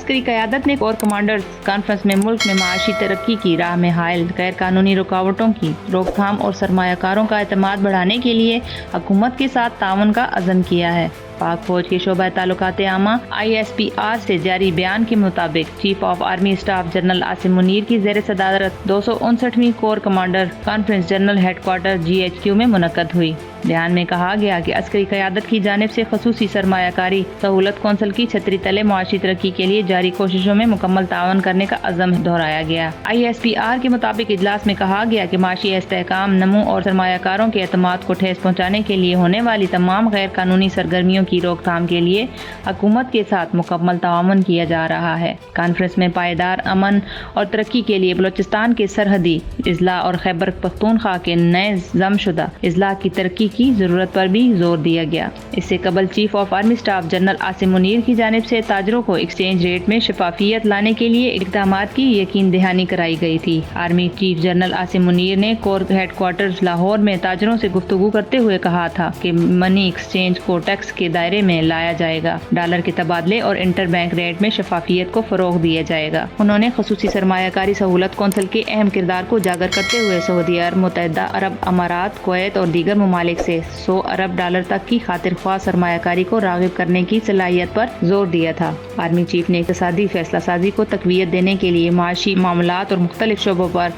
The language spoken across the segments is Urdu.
عسکری قیادت نے کور کمانڈرز کانفرنس میں ملک میں معاشی ترقی کی راہ میں حائل غیر قانونی رکاوٹوں کی روک تھام اور سرمایہ کاروں کا اعتماد بڑھانے کے لیے حکومت کے ساتھ تعاون کا عزم کیا ہے۔ پاک فوج کے شعبہ تعلقات عامہ ISPR سے جاری بیان کے مطابق chief of army staff general Asim Munir کی زیر صدارت 259ویں corps commander conference general headquarter GHQ میں منعقد ہوئی۔ بیان میں کہا گیا کہ عسکری قیادت کی جانب سے خصوصی سرمایہ کاری سہولت کونسل کی چھتری تلے معاشی ترقی کے لیے جاری کوششوں میں مکمل تعاون کرنے کا عزم دہرایا گیا۔ ISPR کے مطابق اجلاس میں کہا گیا کہ معاشی استحکام، نمو اور سرمایہ کاروں کے اعتماد کو ٹھیس پہنچانے کے لیے ہونے والی تمام غیر قانونی سرگرمیوں کی روک تھام کے لیے حکومت کے ساتھ مکمل تعاون کیا جا رہا ہے۔ کانفرنس میں پائیدار امن اور ترقی کے لیے بلوچستان کے سرحدی اضلاع اور خیبر پختونخوا کے نئے ضم شدہ اضلاع کی ترقی کی ضرورت پر بھی زور دیا گیا۔ اس سے قبل chief of army staff general Asim Munir کی جانب سے تاجروں کو ایکسچینج ریٹ میں شفافیت لانے کے لیے اقدامات کی یقین دہانی کرائی گئی تھی۔ Army chief general Asim Munir نے کور ہیڈ کوارٹرز لاہور میں تاجروں سے گفتگو کرتے ہوئے کہا تھا کہ منی ایکسچینج کو ٹیکس کے دائرے میں لایا جائے گا، ڈالر کے تبادلے اور انٹر بینک ریٹ میں شفافیت کو فروغ دیا جائے گا۔ انہوں نے خصوصی سرمایہ کاری سہولت کونسل کے اہم کردار کو اجاگر کرتے ہوئے سعودی عرب، متحدہ عرب امارات، کویت اور دیگر ممالک سے 100 ارب ڈالر تک کی خاطر خواہ سرمایہ کاری کو راغب کرنے کی صلاحیت پر زور دیا تھا۔ آرمی چیف نے اقتصادی فیصلہ سازی کو تقویت دینے کے لیے معاشی معاملات اور مختلف شعبوں پر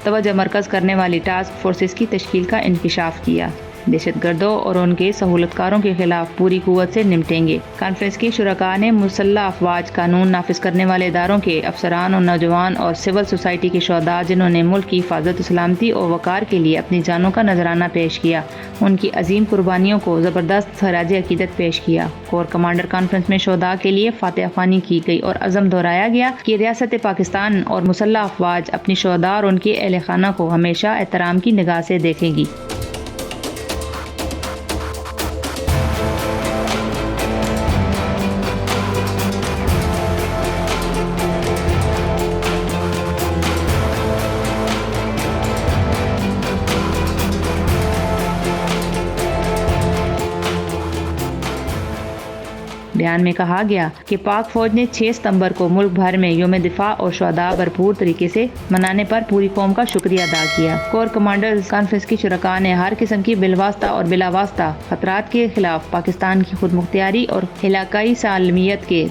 توجہ مرکز کرنے والی ٹاسک فورسز کی تشکیل کا انکشاف کیا۔ دہشت گردوں اور ان کے سہولت کاروں کے خلاف پوری قوت سے نمٹیں گے۔ کانفرنس کے شرکاء نے مسلح افواج، قانون نافذ کرنے والے اداروں کے افسران اور نوجوان اور سول سوسائٹی کے شہداء جنہوں نے ملک کی حفاظت و سلامتی اور وقار کے لیے اپنی جانوں کا نذرانہ پیش کیا، ان کی عظیم قربانیوں کو زبردست خراج عقیدت پیش کیا۔ کور کمانڈر کانفرنس میں شہداء کے لیے فاتحہ خوانی کی گئی اور عزم دہرایا گیا کہ ریاست پاکستان اور مسلح افواج اپنی شہداء اور ان کے اہل خانہ کو ہمیشہ احترام کی نگاہ سے دیکھیں گی۔ بیان میں کہا گیا کہ پاک فوج نے 6 ستمبر کو ملک بھر میں یوم دفاع اور شہداء بھرپور طریقے سے منانے پر پوری قوم کا شکریہ ادا کیا۔ کور کمانڈرز کانفرنس کی شرکاء نے ہر قسم کی بالواسطہ اور بلا واسطہ خطرات کے خلاف پاکستان کی خود مختاری اور علاقائی سالمیت کے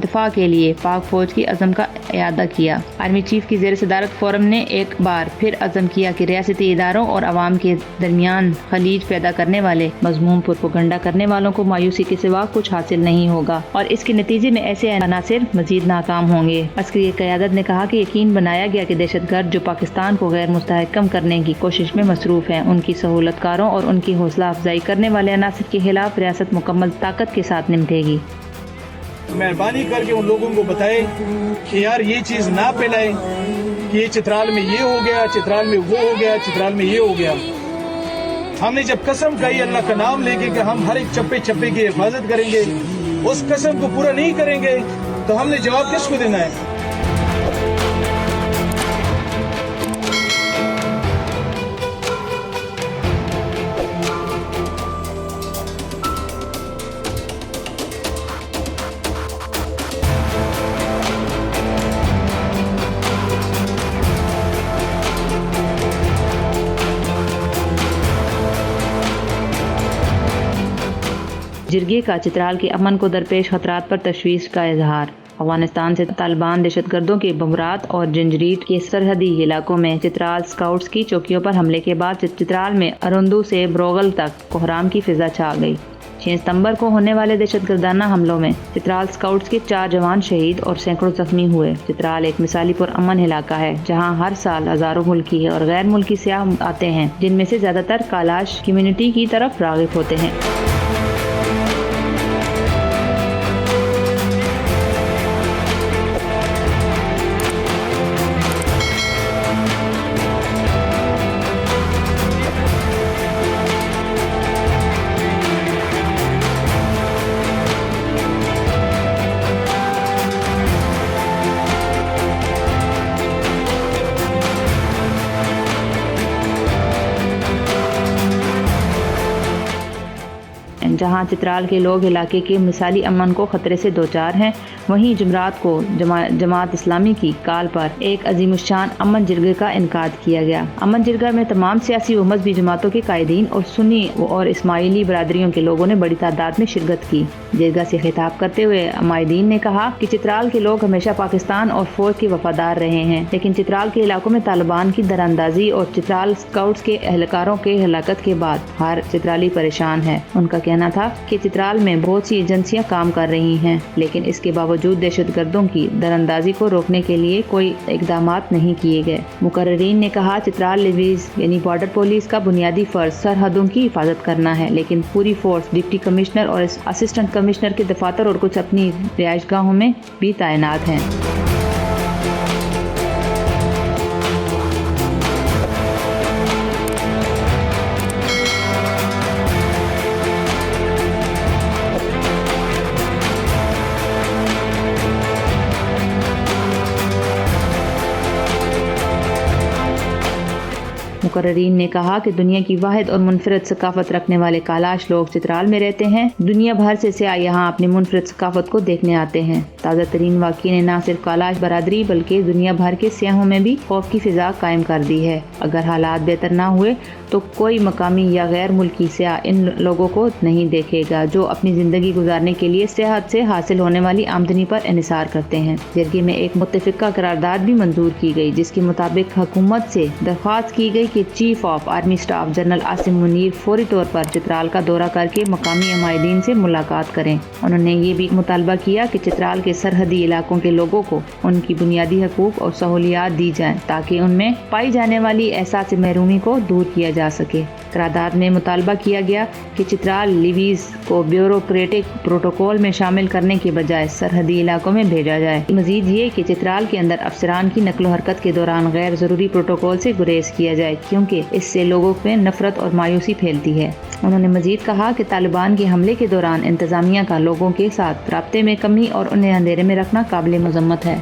دفاع کے لیے پاک فوج کی عزم کا اعادہ کیا۔ آرمی چیف کی زیر صدارت فورم نے ایک بار پھر عزم کیا کہ ریاستی اداروں اور عوام کے درمیان خلیج پیدا کرنے والے مذموم پروپیگنڈا کرنے والوں کو مایوسی کے سوا کچھ حاصل نہیں ہوگا اور اس کے نتیجے میں ایسے عناصر مزید ناکام ہوں گے۔ عسکری قیادت نے کہا کہ یقین بنایا گیا کہ دہشت گرد جو پاکستان کو غیر مستحکم کرنے کی کوشش میں مصروف ہیں، ان کی سہولت کاروں اور ان کی حوصلہ افزائی کرنے والے عناصر کے خلاف ریاست مکمل طاقت کے ساتھ نمٹے گی۔ مہربانی کر کے ان لوگوں کو بتائے کہ یار یہ چیز نہ پھیلائے کہ یہ چترال میں یہ ہو گیا، چترال میں وہ ہو گیا، چترال میں یہ ہو گیا۔ ہم نے جب قسم کھائی اللہ کا نام لے کے کہ ہم ہر ایک چپے چپے کی حفاظت کریں گے، اس قسم کو پورا نہیں کریں گے تو ہم نے جواب کس کو دینا ہے؟ جرگے کا چترال کے امن کو درپیش خطرات پر تشویش کا اظہار۔ افغانستان سے طالبان دہشت گردوں کے بمرات اور جنجریٹ کے سرحدی علاقوں میں چترال اسکاؤٹس کی چوکیوں پر حملے کے بعد چترال میں اروندو سے بروغل تک کوہرام کی فضا چھا گئی۔ 6 ستمبر کو ہونے والے دہشت گردانہ حملوں میں چترال اسکاؤٹس کے 4 جوان شہید اور سینکڑوں زخمی ہوئے۔ چترال ایک مثالی پرامن علاقہ ہے جہاں ہر سال ہزاروں ملکی اور غیر ملکی سیاح آتے ہیں، جن میں سے زیادہ تر کالاش کمیونٹی کی طرف راغب ہوتے ہیں۔ جہاں چترال کے لوگ علاقے کے مثالی امن کو خطرے سے دوچار ہیں، وہیں جمعرات کو جماعت اسلامی کی کال پر ایک عظیم الشان امن جرگے کا انعقاد کیا گیا۔ امن جرگہ میں تمام سیاسی و مذہبی جماعتوں کے قائدین اور سنی اور اسماعیلی برادریوں کے لوگوں نے بڑی تعداد میں شرکت کی۔ جرگہ سے خطاب کرتے ہوئے عمائدین نے کہا کہ چترال کے لوگ ہمیشہ پاکستان اور فوج کے وفادار رہے ہیں، لیکن چترال کے علاقوں میں طالبان کی دراندازی اور چترال اسکاؤٹس کے اہلکاروں کے ہلاکت کے بعد ہر چترالی پریشان ہے۔ ان کا کہنا تھا کہ چترال میں بہت سی ایجنسیاں کام کر رہی ہیں، لیکن اس کے باوجود دہشت گردوں کی دراندازی کو روکنے کے لیے کوئی اقدامات نہیں کیے گئے۔ مقررین نے کہا چترال لیویز یعنی بارڈر پولیس کا بنیادی فرض سرحدوں کی حفاظت کرنا ہے، لیکن پوری فورس ڈپٹی کمشنر اور اسسٹنٹ کمشنر کے دفاتر اور کچھ اپنی رہائش گاہوں میں بھی تعینات ہیں۔ مقررین نے کہا کہ دنیا کی واحد اور منفرد ثقافت رکھنے والے کالاش لوگ چترال میں رہتے ہیں۔ دنیا بھر سے سیاح یہاں اپنی منفرد ثقافت کو دیکھنے آتے ہیں۔ تازہ ترین واقعے نے نہ صرف کالاش برادری بلکہ دنیا بھر کے سیاحوں میں بھی خوف کی فضا قائم کر دی ہے۔ اگر حالات بہتر نہ ہوئے تو کوئی مقامی یا غیر ملکی سیاح ان لوگوں کو نہیں دیکھے گا جو اپنی زندگی گزارنے کے لیے سیاحت سے حاصل ہونے والی آمدنی پر انحصار کرتے ہیں۔ جرگے میں ایک متفقہ قرارداد بھی منظور کی گئی جس کے مطابق حکومت سے درخواست کی گئی کہ chief of army staff general Asim Munir فوری طور پر چترال کا دورہ کر کے مقامی عمائدین سے ملاقات کریں۔ انہوں نے یہ بھی مطالبہ کیا کہ چترال کے سرحدی علاقوں کے لوگوں کو ان کی بنیادی حقوق اور سہولیات دی جائیں تاکہ ان میں پائی جانے والی احساس محرومی کو دور کیا جا سکے۔ قرارداد میں مطالبہ کیا گیا کہ چترال لیویز کو بیوروکریٹک پروٹوکول میں شامل کرنے کے بجائے سرحدی علاقوں میں بھیجا جائے۔ مزید یہ کہ چترال کے اندر افسران کی نقل و حرکت کے دوران غیر ضروری پروٹوکول سے گریز کیا جائے کیونکہ اس سے لوگوں میں نفرت اور مایوسی پھیلتی ہے۔ انہوں نے مزید کہا کہ طالبان کے حملے کے دوران انتظامیہ کا لوگوں کے ساتھ رابطے میں کمی اور انہیں اندھیرے میں رکھنا قابل مذمت ہے۔